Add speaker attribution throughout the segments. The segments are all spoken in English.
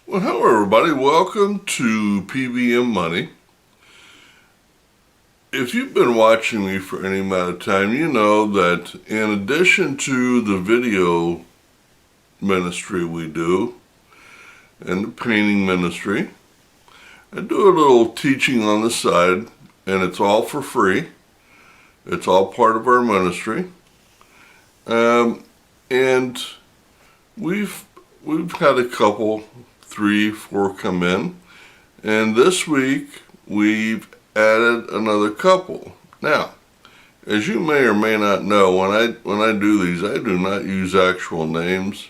Speaker 1: Well, hello everybody. Welcome to P.B.M. Money. If you've been watching me for any amount of time, you know that in addition to the video ministry we do and the painting ministry, I do a little teaching on the side, and it's all for free. It's all part of our ministry. And we've had a couple, 3, 4 come in, and this week we've added another couple. Now, as you may or may not know, when I do these, I do not use actual names,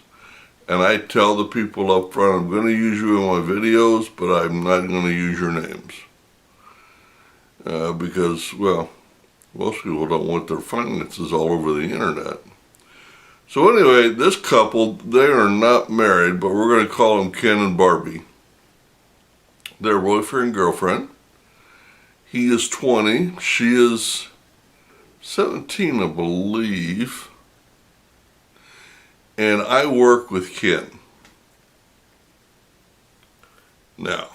Speaker 1: and I tell the people up front, I'm going to use you in my videos, but I'm not going to use your names. Because, well, most people don't want their finances all over the internet. So anyway, this couple, they are not married, but we're going to call them Ken and Barbie. They're boyfriend and girlfriend. He is 20. She is 17, I believe. And I work with Ken. Now,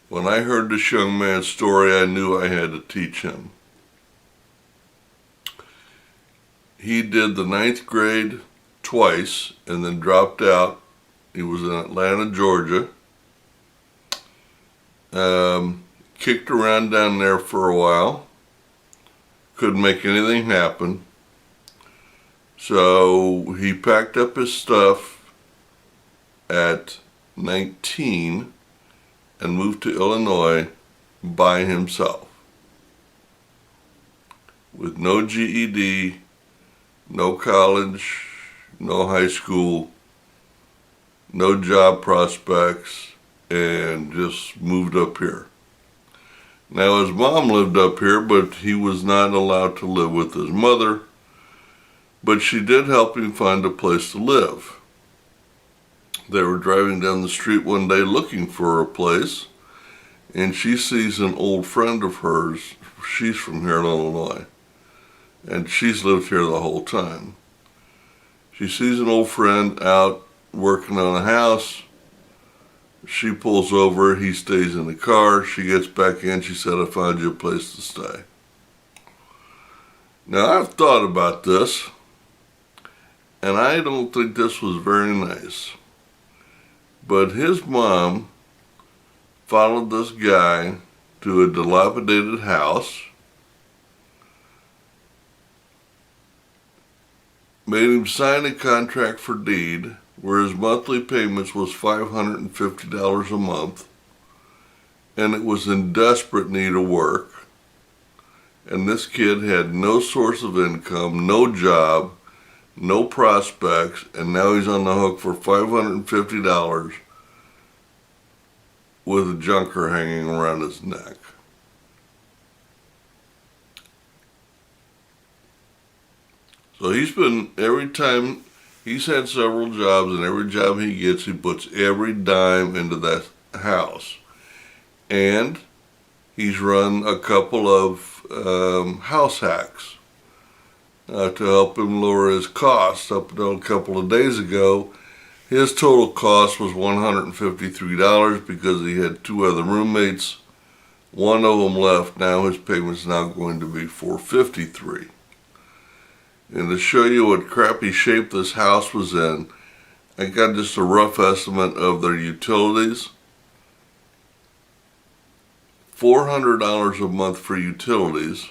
Speaker 1: when I heard this young man's story, I knew I had to teach him. He did the 9th grade twice and then dropped out. He was in Atlanta, Georgia. Kicked around down there for a while. Couldn't make anything happen. So he packed up his stuff at 19 and moved to Illinois by himself. With no GED, no college, no high school, no job prospects, and just moved up here. Now his mom lived up here, but he was not allowed to live with his mother, but she did help him find a place to live. They were driving down the street one day looking for a place, and she sees an old friend of hers. She's from here in Illinois, and she's lived here the whole time. She sees an old friend out working on a house. She pulls over, he stays in the car, she gets back in, she said, I found you a place to stay. Now I've thought about this, and I don't think this was very nice. But his mom followed this guy to a dilapidated house, made him sign a contract for deed where his monthly payments was $550 a month, and it was in desperate need of work. And this kid had no source of income, no job, no prospects, and now he's on the hook for $550 with a junker hanging around his neck. So he's had several jobs, and every job he gets, he puts every dime into that house. And he's run a couple of house hacks to help him lower his costs. Up until a couple of days ago, his total cost was $153 because he had 2 other roommates. One of them left. Now his payment's now going to be $453. And to show you what crappy shape this house was in, I got just a rough estimate of their utilities. $400 a month for utilities.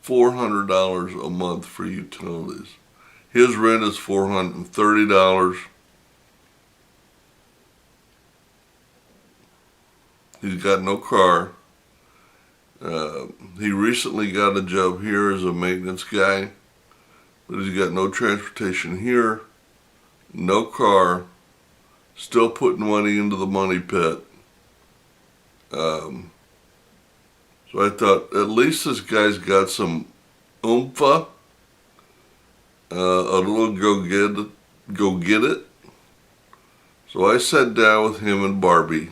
Speaker 1: $400 a month for utilities. His rent is $430. He's got no car. He recently got a job here as a maintenance guy, but he's got no transportation here, no car, still putting money into the money pit. So I thought, at least this guy's got some oomph, a little go get it. So I sat down with him and Barbie,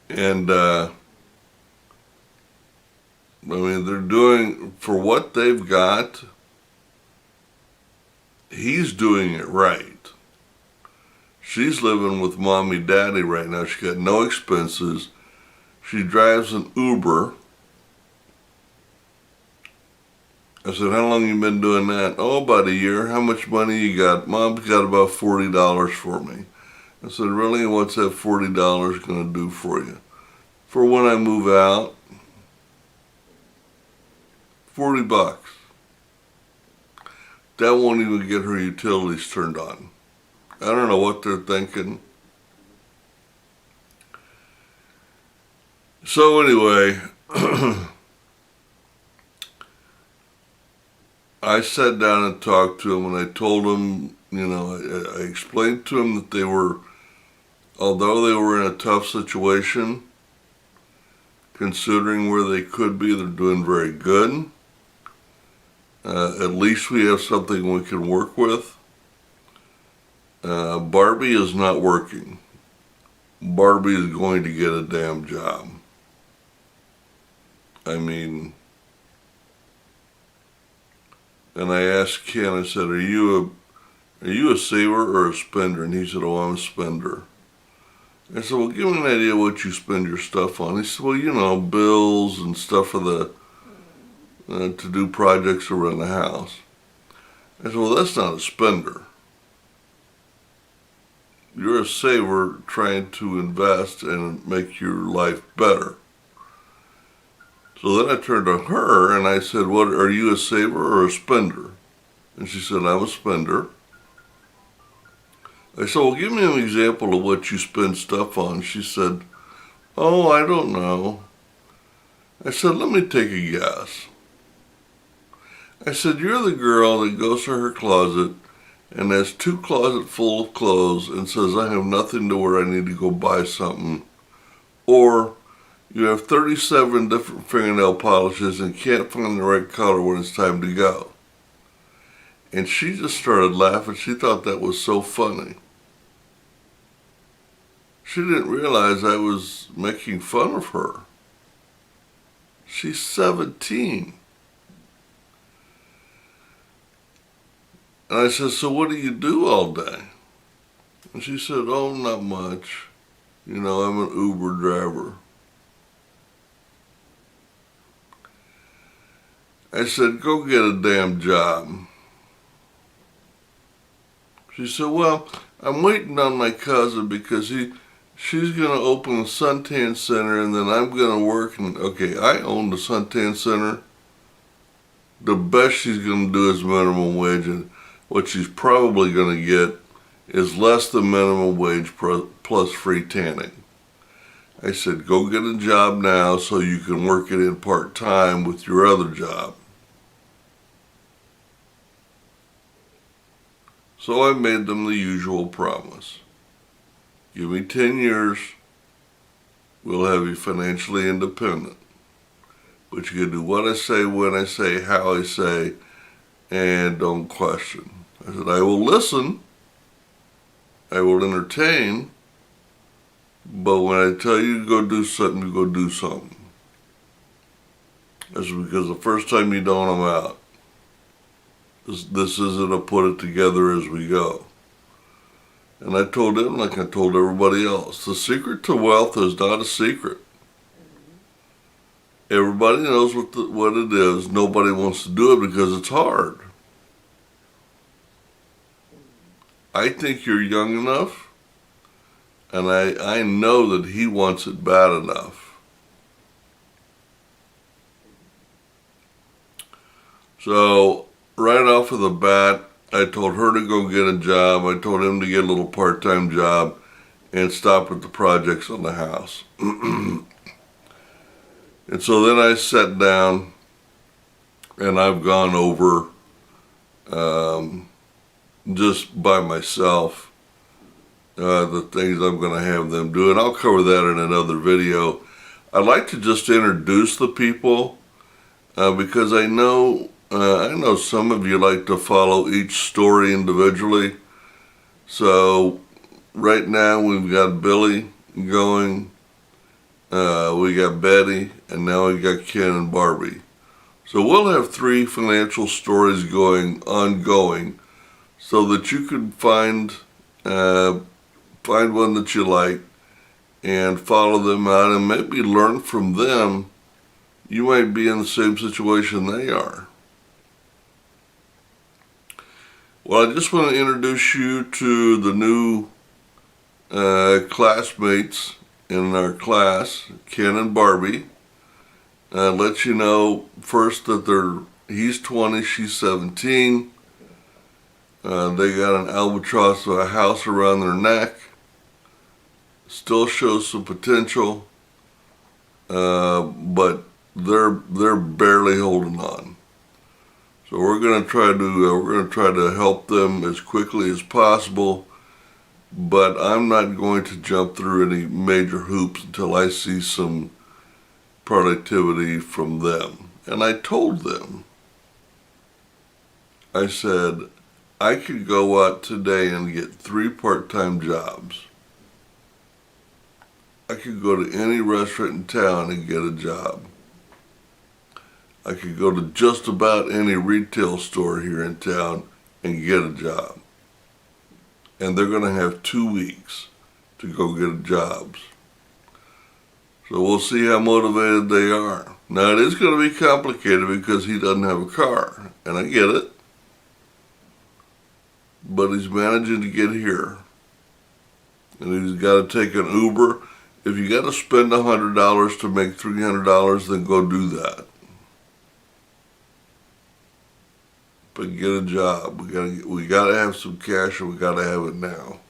Speaker 1: and I mean, they're doing, for what they've got, he's doing it right. She's living with mommy daddy right now. She got no expenses. She drives an Uber. I said, how long you been doing that? Oh, about a year. How much money you got? Mom's got about $40 for me. I said, really? What's that $40 going to do for you? For when I move out? $40. That won't even get her utilities turned on. I don't know what they're thinking. So anyway, I sat down and talked to him, and I told him, I explained to him that they were, although they were in a tough situation, considering where they could be, they're doing very good. At least we have something we can work with. Barbie is not working. Barbie is going to get a damn job. I mean, and I asked Ken, I said, are you a saver or a spender? And he said, oh, I'm a spender. I said, well, give me an idea what you spend your stuff on. He said, well, bills and stuff for the, to do projects around the house. I said, well, that's not a spender. You're a saver trying to invest and make your life better. So then I turned to her and I said, what, are you a saver or a spender? And she said, I'm a spender. I said, well, give me an example of what you spend stuff on. She said, oh, I don't know. I said, let me take a guess. I said, you're the girl that goes to her closet and has 2 closets full of clothes and says, I have nothing to wear, I need to go buy something. Or you have 37 different fingernail polishes and can't find the right color when it's time to go. And she just started laughing. She thought that was so funny. She didn't realize I was making fun of her. She's 17. And I said, so what do you do all day? And she said, oh, not much. I'm an Uber driver. I said, go get a damn job. She said, well, I'm waiting on my cousin because she's going to open a suntan center and then I'm going to work. And okay, I own the suntan center. The best she's going to do is minimum wage, and what she's probably going to get is less than minimum wage plus free tanning. I said, go get a job now so you can work it in part-time with your other job. So I made them the usual promise. Give me 10 years, we'll have you financially independent. But you can do what I say, when I say, how I say, and don't question. I said, I will listen, I will entertain, but when I tell you to go do something, you go do something. That's because the first time you don't, I'm out. This isn't a put it together as we go. And I told him, like I told everybody else, the secret to wealth is not a secret. Everybody knows what it is. Nobody wants to do it because it's hard. I think you're young enough, and I know that he wants it bad enough. So, right off of the bat, I told her to go get a job. I told him to get a little part-time job and stop at the projects on the house. And so then I sat down and I've gone over just by myself the things I'm going to have them do. And I'll cover that in another video. I'd like to just introduce the people because I know some of you like to follow each story individually. So right now we've got Billy going, we got Betty, and now we got Ken and Barbie. So we'll have 3 financial stories going ongoing. so that you can find one that you like and follow them out and maybe learn from them. You might be in the same situation they are. Well, I just want to introduce you to the new classmates in our class, Ken and Barbie. Let you know first that he's 20, she's 17. They got an albatross of a house around their neck. Still shows some potential, but they're barely holding on. So we're gonna try to help them as quickly as possible. But I'm not going to jump through any major hoops until I see some productivity from them. And I told them, I said, I could go out today and get 3 part-time jobs. I could go to any restaurant in town and get a job. I could go to just about any retail store here in town and get a job. And they're going to have 2 weeks to go get jobs. So we'll see how motivated they are. Now it is going to be complicated because he doesn't have a car, and I get it. But he's managing to get here. And he's got to take an Uber. If you got to spend $100 to make $300, then go do that. But get a job. We gotta have some cash, and we gotta have it now.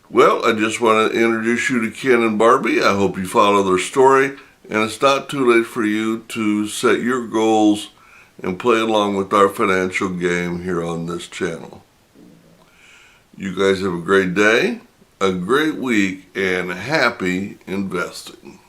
Speaker 1: Well, I just want to introduce you to Ken and Barbie. I hope you follow their story, and it's not too late for you to set your goals and play along with our financial game here on this channel. You guys have a great day, a great week, and happy investing.